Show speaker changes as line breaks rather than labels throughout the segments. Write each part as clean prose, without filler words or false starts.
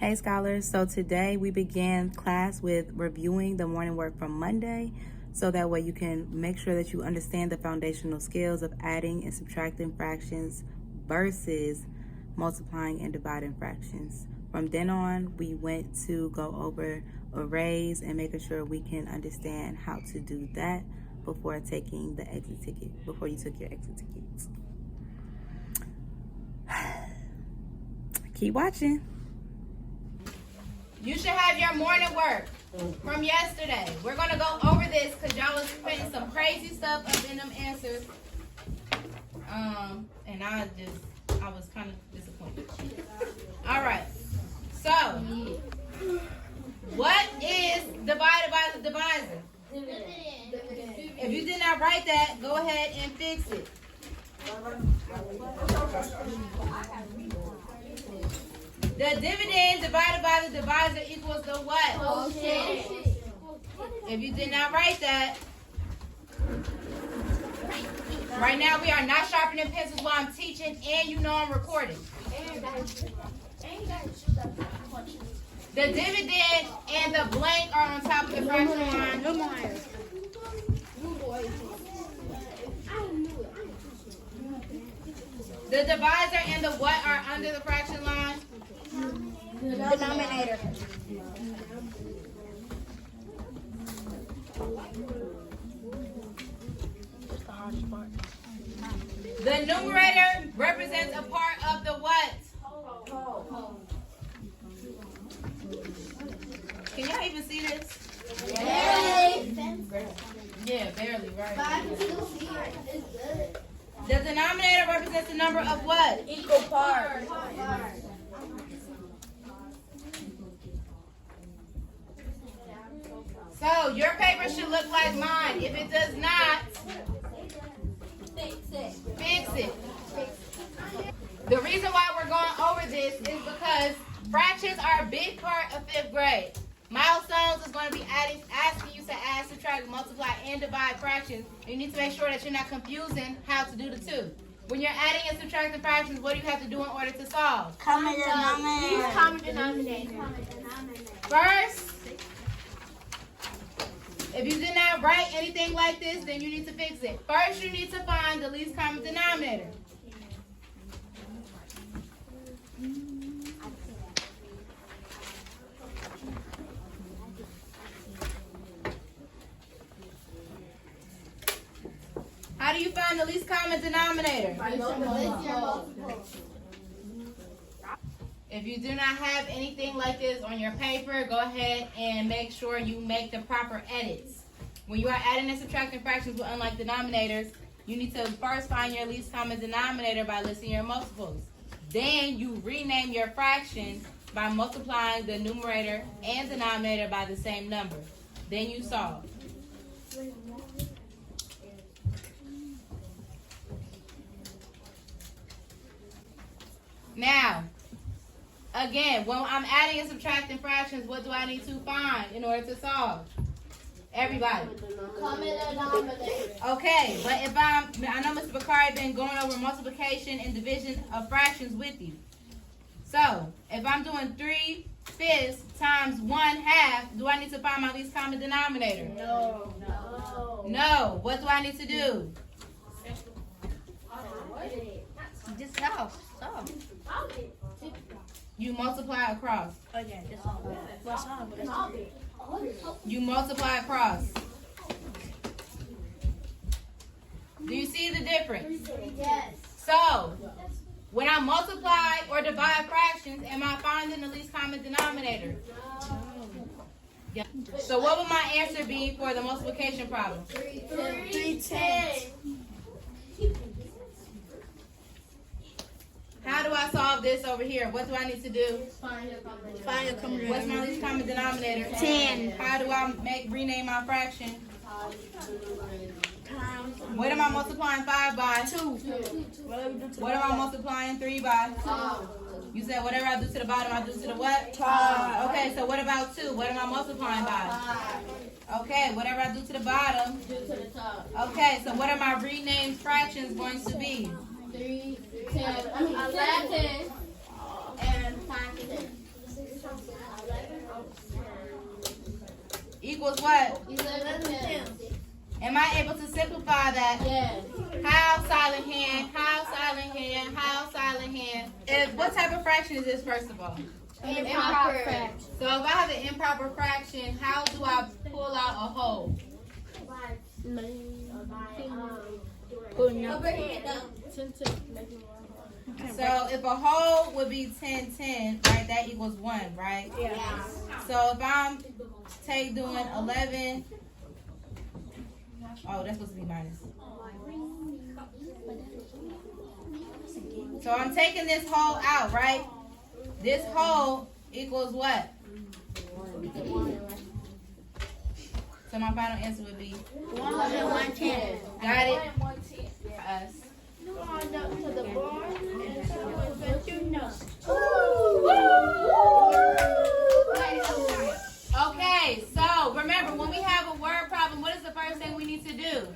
Hey scholars, so today we began class with reviewing the morning work from Monday, so that way you can make sure that you understand the foundational skills of adding and subtracting fractions versus multiplying and dividing fractions. From then on, we went to go over arrays and making sure we can understand how to do that before taking the exit ticket, before you took your exit tickets. Keep watching.
You should have your morning work from yesterday. We're going to go over this because y'all was putting some crazy stuff up in them answers. And I was kind of disappointed. All right. So, what is divided by the divisor? If you did not write that, go ahead and fix it. The dividend divided by the divisor equals the what? Quotient. If you did not write that, right now we are not sharpening pencils while I'm teaching, and you know I'm recording. The dividend and the blank are on top of the fraction line. The divisor and the what are under the fraction line?
Denominator.
The numerator represents a part of the what? Can y'all even see this?
Barely.
Yeah, barely, right? The denominator represents the number of what?
Equal parts.
So your paper should look like mine. If it does not, fix it. The reason why we're going over this is because fractions are a big part of 5th grade. Milestones is going to be asking you to add, subtract, multiply, and divide fractions. You need to make sure that you're not confusing how to do the two. When you're adding and subtracting fractions, what do you have to do in order to solve?
Common denominator.
First, if you did not write anything like this, then you need to fix it. First, you need to find the least common denominator. How do you find the least common denominator? If you do not have anything like this on your paper, go ahead and make sure you make the proper edits. When you are adding and subtracting fractions with unlike denominators, you need to first find your least common denominator by listing your multiples. Then you rename your fraction by multiplying the numerator and denominator by the same number. Then you solve. Now, again, when I'm adding and subtracting fractions, what do I need to find in order to solve? Everybody.
Common denominator.
Okay, but if I know Mr. Bakari been going over multiplication and division of fractions with you. So, if I'm doing 3/5 times 1/2, do I need to find my least common denominator?
No.
No. What do I need to do?
Just solve.
You multiply across.
Oh yeah, just solve. What's solve?
You multiply across. Do you see the difference?
Yes.
So, when I multiply or divide fractions, am I finding the least common denominator? Yeah. So what would my answer be for the multiplication problem?
3/10.
How do I solve this over here? What do I need to do?
Find your common
What's my least common denominator?
10.
How do I rename my fraction? What am I multiplying 5 by?
2.
What am I multiplying 3 by? You said whatever I do to the bottom, I do to the what?
Top.
Okay, so what about 2? What am I multiplying by? Okay, whatever I do to the bottom.
Do to the top.
Okay, so what are my renamed fractions going to be?
3, 10, 11, and 5 to 10.
equals what?
11.
Am I able to simplify that?
Yes.
How, silent hand, how, silent hand, how, silent hand. What type of fraction is this, first of all?
Improper fraction.
So if I have an improper fraction, how do I pull out a whole? So if a whole would be 10, 10, right, that equals 1, right?
Yeah.
So if I'm doing 11, oh, that's supposed to be minus. So I'm taking this whole out, right? This whole equals what? So my final answer would be
110.
got it? For us. Okay, so remember, when we have a word problem, what is the first thing we need to do?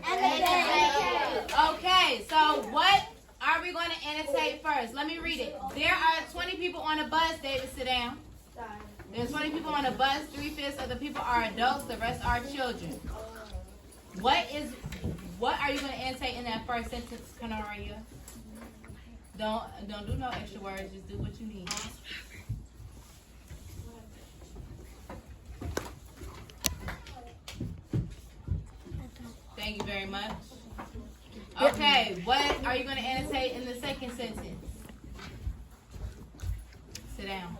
Okay, so what are we going to annotate first? Let me read it. There are 20 people on a bus. David, sit down. There's 20 people on a bus. 3/5 of the people are adults. The rest are children. What are you going to annotate in that first sentence, Canaria? Don't do no extra words. Just do what you need. Thank you very much. Okay, what are you going to annotate in the second sentence? Sit down.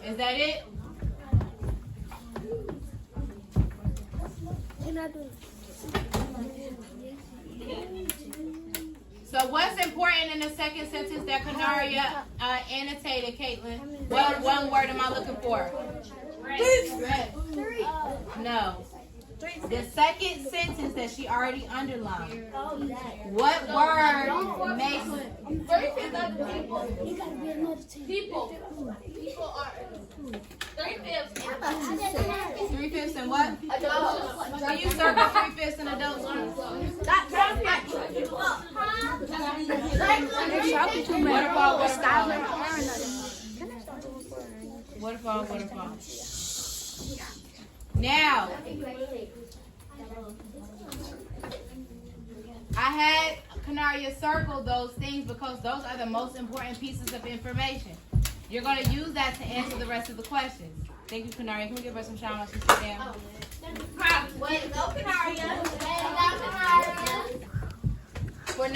Is that it? So what's important in the second sentence that Canaria annotated, Caitlin? What one word am I looking for? No. The second sentence that she already underlined. What word makes
People are 3/5.
3/5 and what? Can you circle 3/5 and adults? Waterfall. Now, I had Canaria circle those things because those are the most important pieces of information. You're going to use that to answer the rest of the questions. Thank you, Canaria. Can we give her some shine while she sits down? For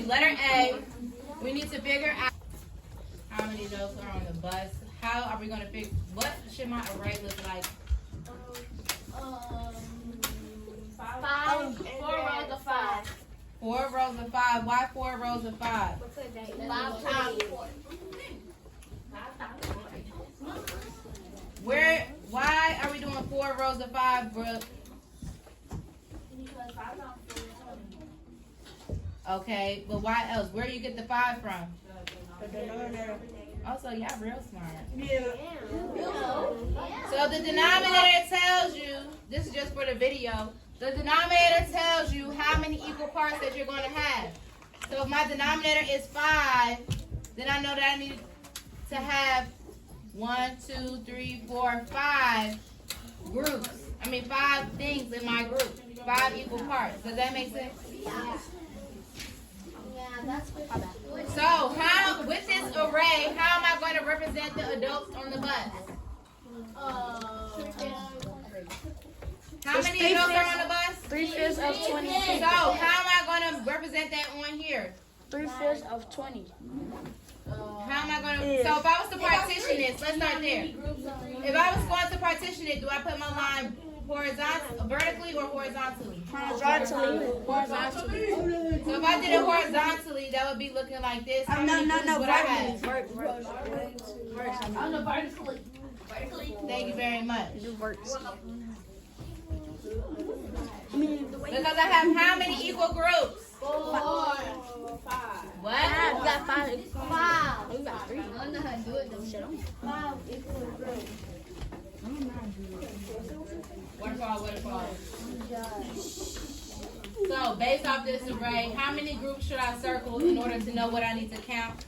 letter A, we need to figure out how many of those are on the bus. How are we going to figure, what should my array look like?
4 rows of 5.
4 rows of 5. Why 4 rows of 5?
5 times 4.
Why are we doing 4 rows of 5, Brooke? Okay, but why else? Where do you get the 5 from? Also, y'all real smart. So the denominator tells you, this is just for the video, the denominator tells you how many equal parts that you're going to have. So if my denominator is 5, then I know that I need to have 1, 2, 3, 4, 5 groups. 5 things in my group. 5 equal parts. Does that make sense? So how, with this array, how am I going to represent the adults on the bus? How many adults are on the bus?
3/5 of 20.
So how am I going to represent that on here?
3/5 of 20.
How am I going to, so if I was to partition this, let's start there. If I was going to partition it, do I put my line vertically or horizontally?
Horizontally.
So if I did it horizontally, that would be looking like this. How many groups would I have? Thank you very much. Because I have how many equal groups?
4. 5.
What?
We got 5. 5. We got 3. I don't know how to do it though. Shut up. 5 equal groups.
Waterfall. So, based off this array, how many groups should I circle in order to know what I need to count?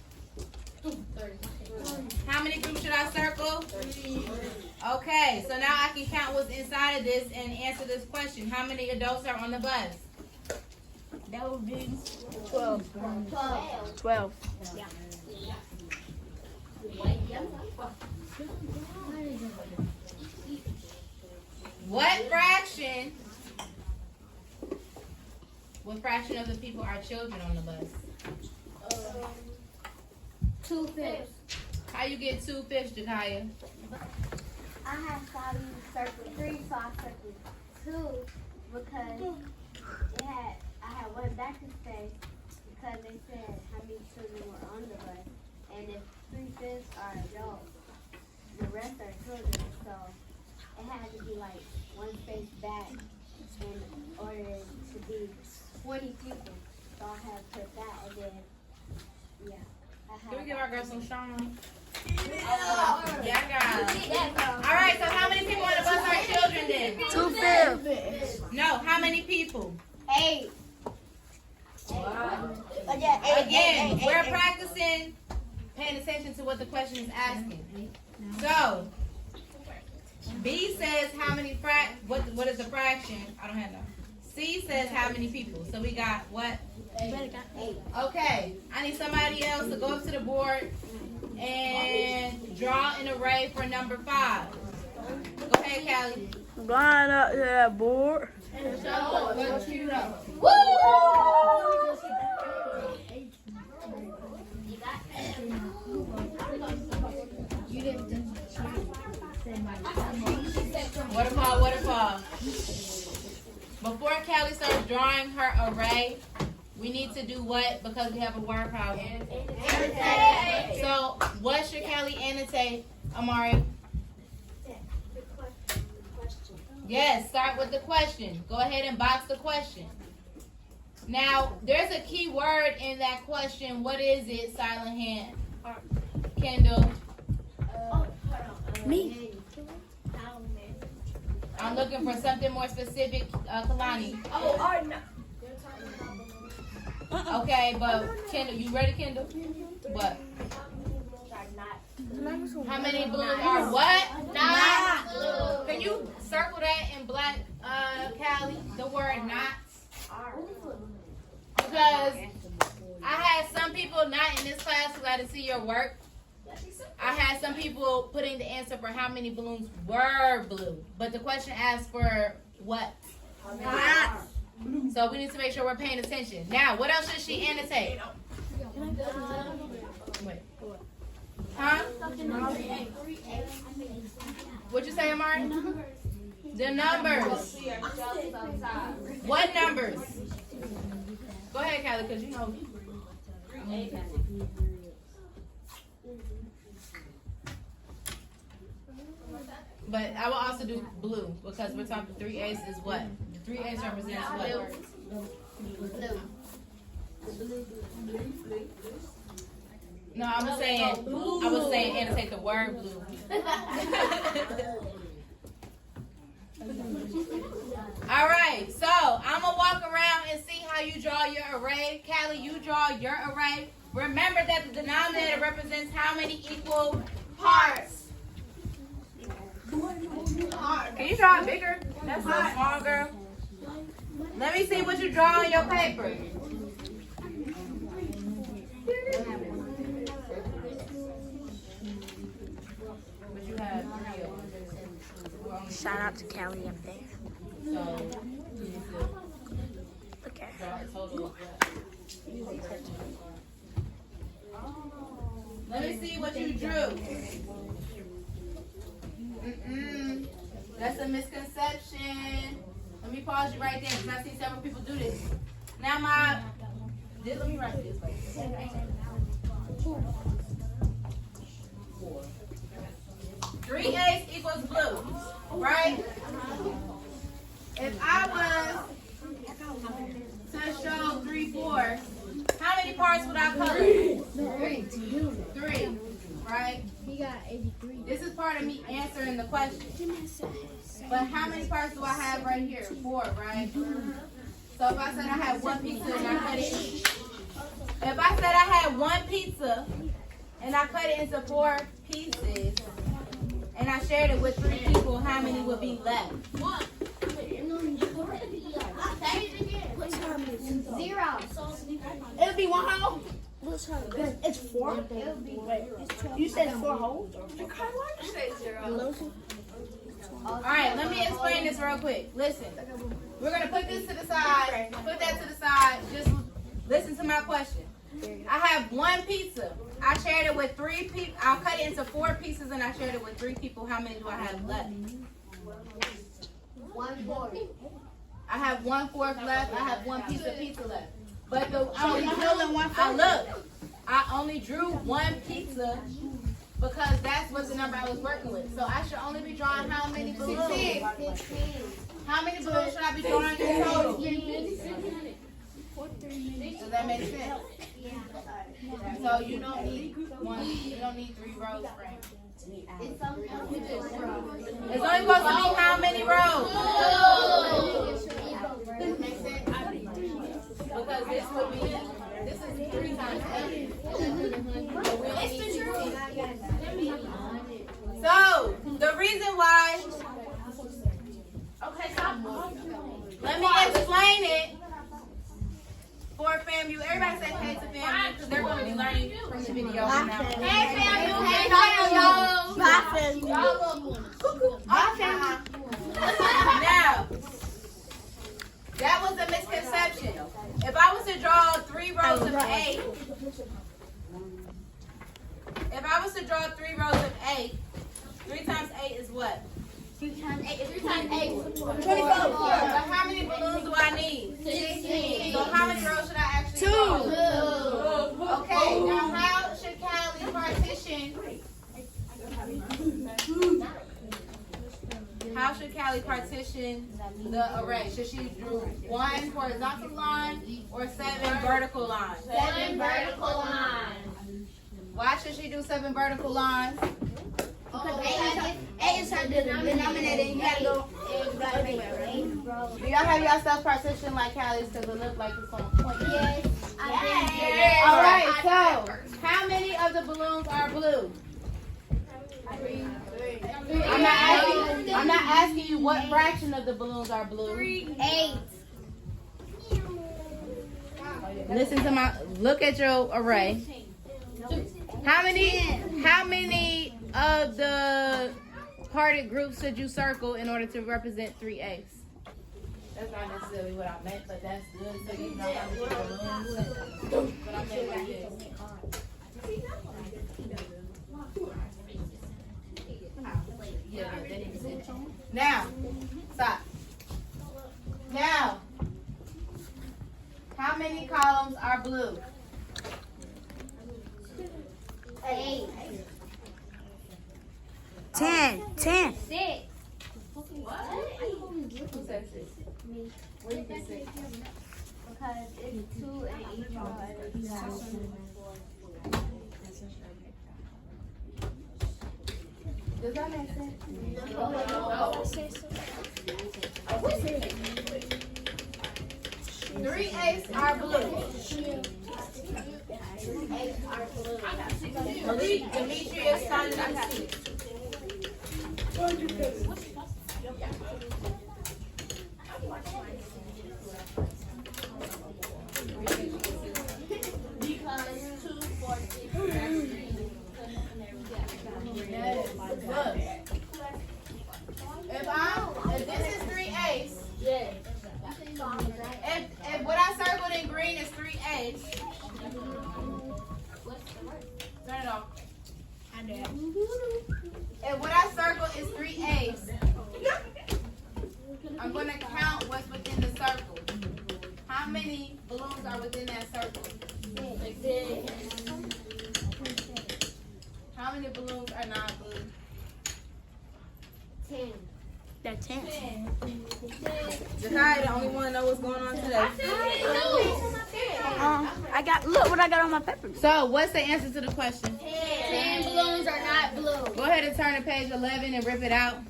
How many groups should I circle? 3. Okay, so now I can count what's inside of this and answer this question. How many adults are on the bus?
That would be
12. 12.
Yeah.
What fraction of the people are children on the bus?
2/5.
How you get 2/5, Jakaya?
I had thought you circled 3, so I circled 2 because I had one back to say because they said how many children were on the bus, and if 3/5 are adults, the rest are children. So it had to be like one space back in order to be 20 people. So I had put that, and then
Can we give our girl some shine? Yeah, I got it. All right, so how many people on the bus are children then?
2/5.
No, how many people?
8.
Again, we're practicing paying attention to what the question is asking. So, B says how many what is the fraction? I don't have no. C says how many people. So we got what?
8.
Okay, I need somebody else to go up to the board and draw an array for number 5. Go ahead, Callie.
Going up to that board.
Waterfall. Before Callie starts drawing her array, we need to do what? Because we have a word problem. Annotate. So, what should Callie annotate, Amari? Yes, start with the question. Go ahead and box the question. Now, there's a key word in that question. What is it, Silent Hand? Kendall.
Me.
I'm looking for something more specific, Kalani. Okay, but Kendall, you ready, Kendall? What? How many balloons are what? Not. Can you circle that in black, Callie? The word not. Because I had some people not in this class who got to see your work. I had some people putting the answer for how many balloons were blue. But the question asked for what? Not. So we need to make sure we're paying attention. Now, what else should she annotate? Wait. Huh? What'd you say, Amari? The numbers. What numbers? Go ahead, Callie, because you know. But I will also do blue because we're talking 3 A's is what? The 3 A's represents what? No, I was saying annotate the word blue. All right, so I'm gonna walk around and see how you draw your array. Callie, you draw your array. Remember that the denominator represents how many equal parts? Can you draw it bigger? That's so small, girl. Let me see what you draw on your paper. But you have 3 of them.
Shout out to Callie up there.
So you need to
Okay.
draw a total of what? Let me see what you drew. That's a misconception. Let me pause you right there because I see several people do this. Now let me write this way. 3 A's equals blue, right? If I was to show 3/4, how many parts would I color? 3, right?
He got 83.
This is part of me answering the question. But how many parts do I have right here? 4, right? So if I said I had 1 pizza and I cut it, if I said I had 1 pizza and I cut it into 4 pieces, and I shared it with 3 people, how many would be left?
0.
It'll be 1 hole. It's 4. You said 4 holes.
All right, let me explain this real quick. Listen, we're gonna put this to the side. Put that to the side. Just listen to my question. I have 1 pizza. I shared it with 3 people. I'll cut it into 4 pieces, and I shared it with 3 people. How many do I have left?
1/4.
I have 1/4 left. I have 1 piece of pizza left. But I only drew 1 pizza because that's what the number I was working with. So I should only be drawing how many balloons?
15.
How many balloons should I be drawing in total? Does that make sense? So you don't need 3 rows framed.
It's only
It's only supposed to be how many rows? Makes sense? Because this is 3 times 8. So the reason why, okay, stop. Let me explain it for FAMU. Everybody say hey to FAMU because they're going to be learning from the video now. Hey FAMU, hey FAMU. Now, that was a misconception. If I was to draw 3 rows of 8, if I was to draw 3 rows of 8, 3 times 8 is what?
3 times 8 is 24.
But how many balloons do I need?
16.
So how many rows should I actually draw? 2. Okay, now how should Callie partition? How should Callie partition the array? Should she do 1 horizontal line or 7 vertical lines?
7 vertical lines.
Why should she do 7 vertical lines?
Because 8 is her denominator. You gotta go everywhere, right?
Do y'all have yourself partitioned like Callie's because it looks like it's on point?
Yes.
All right, so how many of the balloons are blue? I'm not asking you what fraction of the balloons are blue.
8.
Listen to look at your array. How many of the parted groups should you circle in order to represent 3 A's? That's not necessarily what I meant, but that's good. So you know how many balloons. But I meant like this. Now, stop. Now, how many columns are blue?
8.
10.
6.
Who said 6?
Me.
What do you think 6?
Because it's 2 and each row.
Does that make sense? Three A's are blue. Malik, Demetrius, Simon, and Steve. Look, if this is 3 A's, if what I circled in green is 3 A's, turn it off. If what I circled is 3 A's, I'm going to count what's within the circle. How many balloons are within that circle? 6. How many balloons are not blue?
10.
That's 10.
Zakai, the only one know what's going on today.
Look what I got on my paper.
So, what's the answer to the question?
10 balloons are not blue.
Go ahead and turn to page 11 and rip it out.